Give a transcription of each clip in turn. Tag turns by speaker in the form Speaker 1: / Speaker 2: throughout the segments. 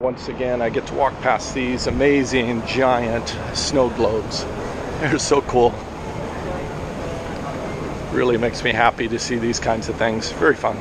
Speaker 1: Once again, I get to walk past these amazing giant snow globes. They're so cool. Really makes me happy to see these kinds of things. Very fun.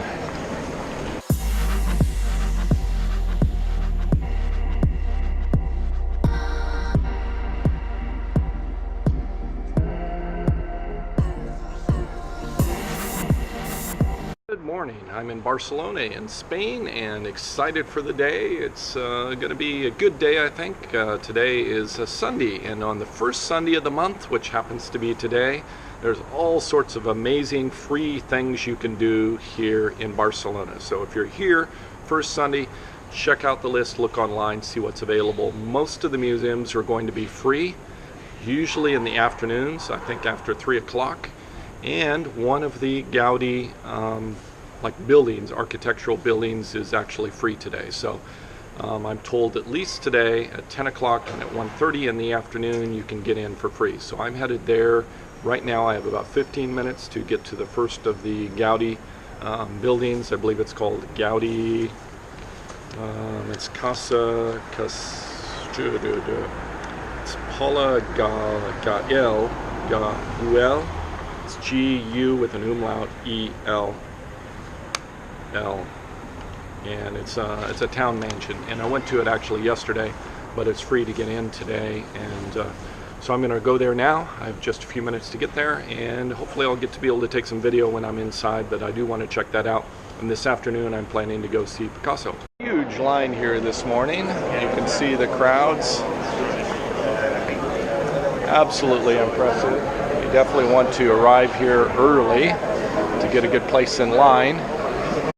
Speaker 1: Good morning. I'm in Barcelona in Spain and excited for the day. It's going to be a good day, I think. Today is a Sunday, and on the first Sunday of the month, which happens to be today, there's all sorts of amazing free things you can do here in Barcelona. So if you're here first Sunday, check out the list, look online, see what's available. Most of the museums are going to be free, usually in the afternoons, I think after 3 o'clock. And one of the Gaudi like buildings, architectural buildings, is actually free today. So I'm told at least today at 10 o'clock and at 1:30 in the afternoon you can get in for free. So I'm headed there right now. I have about 15 minutes to get to the first of the Gaudi buildings. I believe it's called Gaudi. It's Casa it's Paula Gael. It's G-U with an umlaut E-L. And it's a town mansion, and I went to it actually yesterday, but it's free to get in today, and so I'm going to go there now. I have just a few minutes to get there, and hopefully I'll get to be able to take some video when I'm inside, but I do want to check that out. And this afternoon I'm planning to go see Picasso. Huge line here this morning. You can see the crowds. Absolutely impressive. You definitely want to arrive here early to get a good place in line.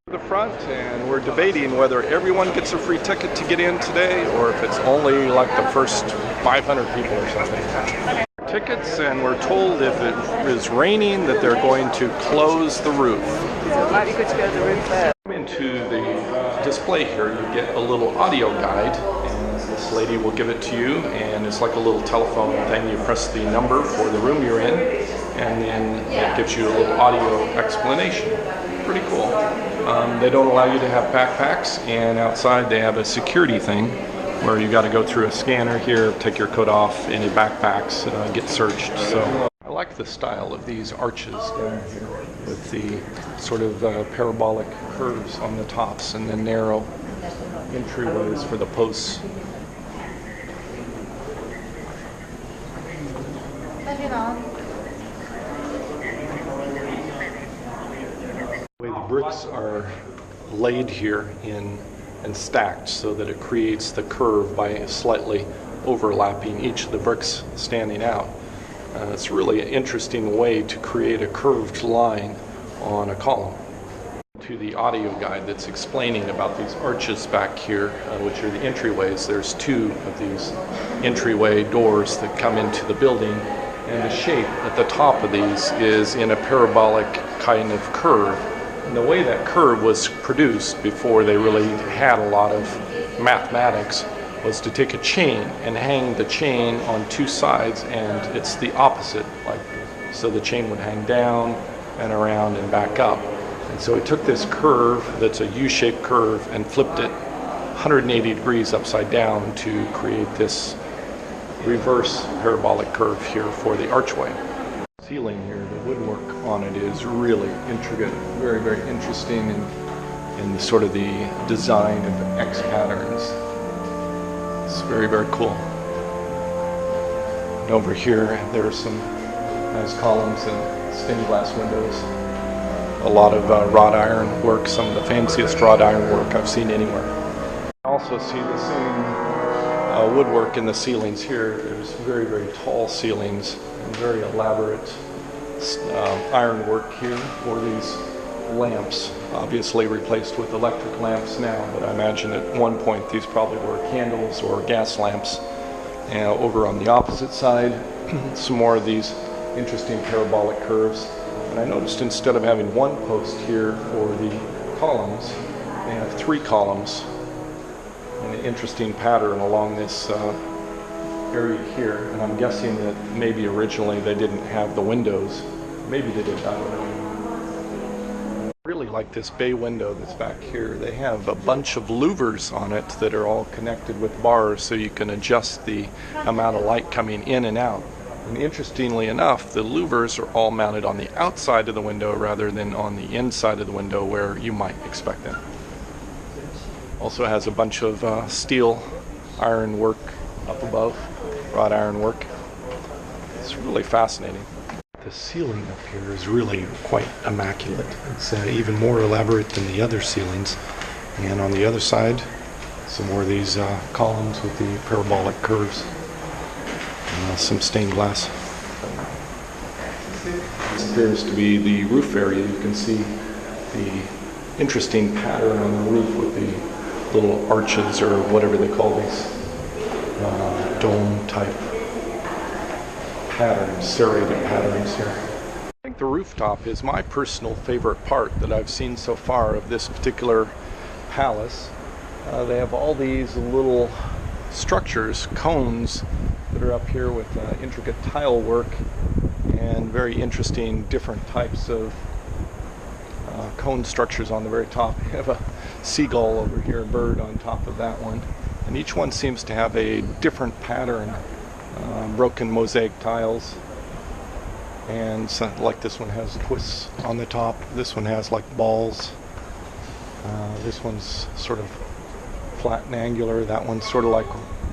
Speaker 1: The front, and we're debating whether everyone gets a free ticket to get in today or if it's only like the first 500 people or something. Tickets, and we're told if it is raining that they're going to close the roof. Come into the display here, you get a little audio guide, and this lady will give it to you, and it's like a little telephone thing. You press the number for the room you're in, and then it gives you a little audio explanation. Pretty cool. They don't allow you to have backpacks, and outside they have a security thing where you got to go through a scanner here, take your coat off, any backpacks get search. So I like the style of these arches down here with the sort of parabolic curves on the tops and the narrow entryways for the posts. The bricks are laid here and stacked so that it creates the curve by slightly overlapping each of the bricks standing out. It's really an interesting way to create a curved line on a column. To the audio guide that's explaining about these arches back here, which are the entryways. There's two of these entryway doors that come into the building, and the shape at the top of these is in a parabolic kind of curve. And the way that curve was produced before they really had a lot of mathematics was to take a chain and hang the chain on two sides, and it's the opposite, like so the chain would hang down and around and back up. And so he took this curve that's a U-shaped curve and flipped it 180 degrees upside down to create this reverse parabolic curve here for the archway. Ceiling here, the woodwork on it is really intricate, very, very interesting in sort of the design of X patterns. It's very, very cool. And over here, there are some nice columns and stained glass windows. A lot of wrought iron work, some of the fanciest wrought iron work I've seen anywhere. I also see the same woodwork in the ceilings here. There's very, very tall ceilings and very elaborate ironwork here for these lamps, obviously replaced with electric lamps now, but I imagine at one point these probably were candles or gas lamps. And over on the opposite side, some more of these interesting parabolic curves. And I noticed instead of having one post here for the columns, they have three columns in an interesting pattern along this area here. And I'm guessing that maybe originally they didn't have the windows. Maybe they did, I don't know. Really like this bay window that's back here. They have a bunch of louvers on it that are all connected with bars so you can adjust the amount of light coming in and out. And interestingly enough, the louvers are all mounted on the outside of the window rather than on the inside of the window where you might expect them. Also has a bunch of steel iron work up above, wrought iron work. It's really fascinating. The ceiling up here is really quite immaculate. It's even more elaborate than the other ceilings. And on the other side, some more of these columns with the parabolic curves. Some stained glass. This appears to be the roof area. You can see the interesting pattern on the roof with the little arches or whatever they call these dome type patterns, serrated patterns here. I think the rooftop is my personal favorite part that I've seen so far of this particular palace. They have all these little structures, cones, that are up here with intricate tile work and very interesting different types of cone structures on the very top. We have a seagull over here, a bird on top of that one, and each one seems to have a different pattern. Broken mosaic tiles, and so, like this one has twists on the top, this one has like balls, this one's sort of flat and angular, that one's sort of like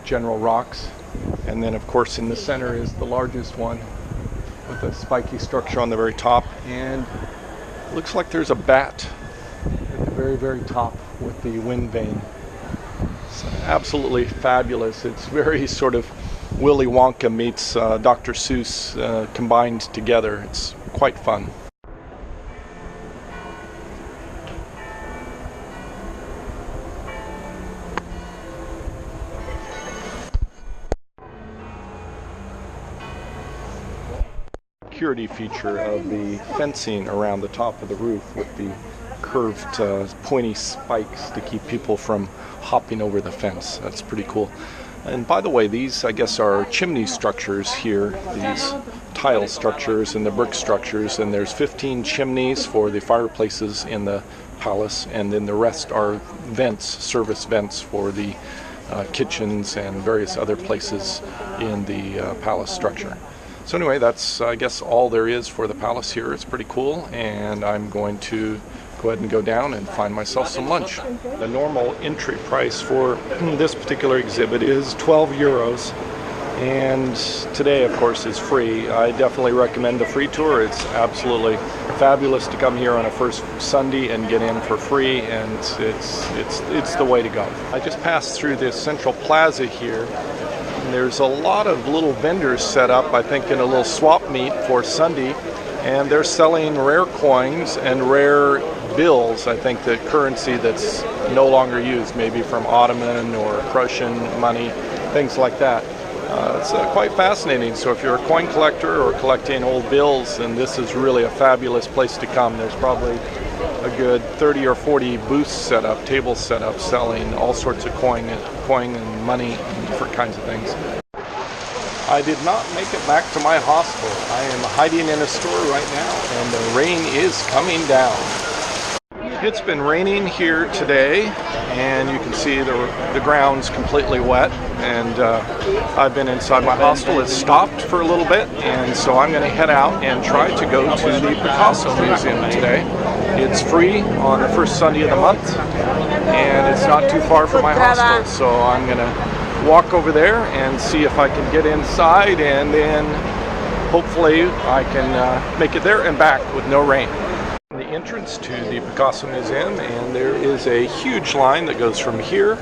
Speaker 1: general rocks, and then of course in the center is the largest one with a spiky structure on the very top, and it looks like there's a bat at the very, very top with the wind vane. It's absolutely fabulous. It's very sort of Willy Wonka meets Dr. Seuss combined together. It's quite fun. Security feature of the fencing around the top of the roof with the curved pointy spikes to keep people from hopping over the fence. That's pretty cool. And by the way, these I guess are chimney structures here, these tile structures and the brick structures, and there's 15 chimneys for the fireplaces in the palace, and then the rest are vents, service vents for the kitchens and various other places in the palace structure. So anyway, that's I guess all there is for the palace here. It's pretty cool, and I'm going to go ahead and go down and find myself some lunch. The normal entry price for this particular exhibit is 12 euros, and today of course is free. I definitely recommend the free tour. It's absolutely fabulous to come here on a first Sunday and get in for free, and it's the way to go. I just passed through this central plaza here, and there's a lot of little vendors set up, I think in a little swap meet for Sunday, and they're selling rare coins and rare bills, I think the currency that's no longer used, maybe from Ottoman or Prussian money, things like that. It's quite fascinating. So if you're a coin collector or collecting old bills, then this is really a fabulous place to come. There's probably a good 30 or 40 booths set up, tables set up, selling all sorts of coin and money and different kinds of things. I did not make it back to my hostel. I am hiding in a store right now, and the rain is coming down. It's been raining here today, and you can see the ground's completely wet, and I've been inside my hostel. It's stopped for a little bit, and so I'm going to head out and try to go to the Picasso Museum today. It's free on the first Sunday of the month, and it's not too far from my hostel, so I'm going to walk over there and see if I can get inside, and then hopefully I can make it there and back with no rain. The entrance to the Picasso Museum, and there is a huge line that goes from here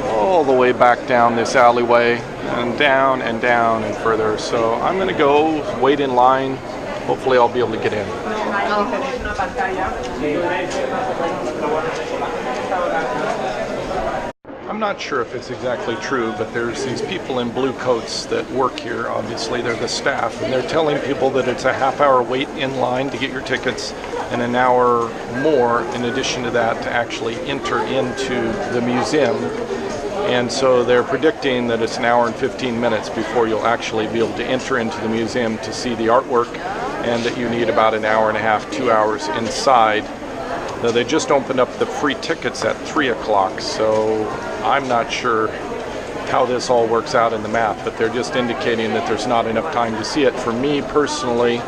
Speaker 1: all the way back down this alleyway and down and further. So I'm going to go wait in line. Hopefully I'll be able to get in. I'm not sure if it's exactly true, but there's these people in blue coats that work here. Obviously, they're the staff, and they're telling people that it's a half-hour wait in line to get your tickets and an hour more in addition to that to actually enter into the museum. And so they're predicting that it's an hour and 15 minutes before you'll actually be able to enter into the museum to see the artwork, and that you need about an hour and a half, 2 hours inside Now, they just opened up the free tickets at 3 o'clock, so I'm not sure how this all works out in the math, but they're just indicating that there's not enough time to see it. For me personally,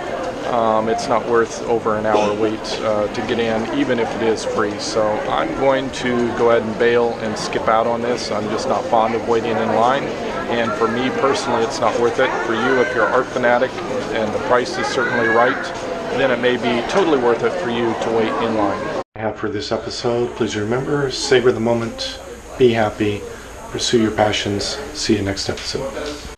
Speaker 1: it's not worth over an hour wait to get in, even if it is free. So I'm going to go ahead and bail and skip out on this. I'm just not fond of waiting in line. And for me personally, it's not worth it. For you, if you're an art fanatic and the price is certainly right, then it may be totally worth it for you to wait in line. I have for this episode. Please remember, savor the moment, be happy, pursue your passions. See you next episode.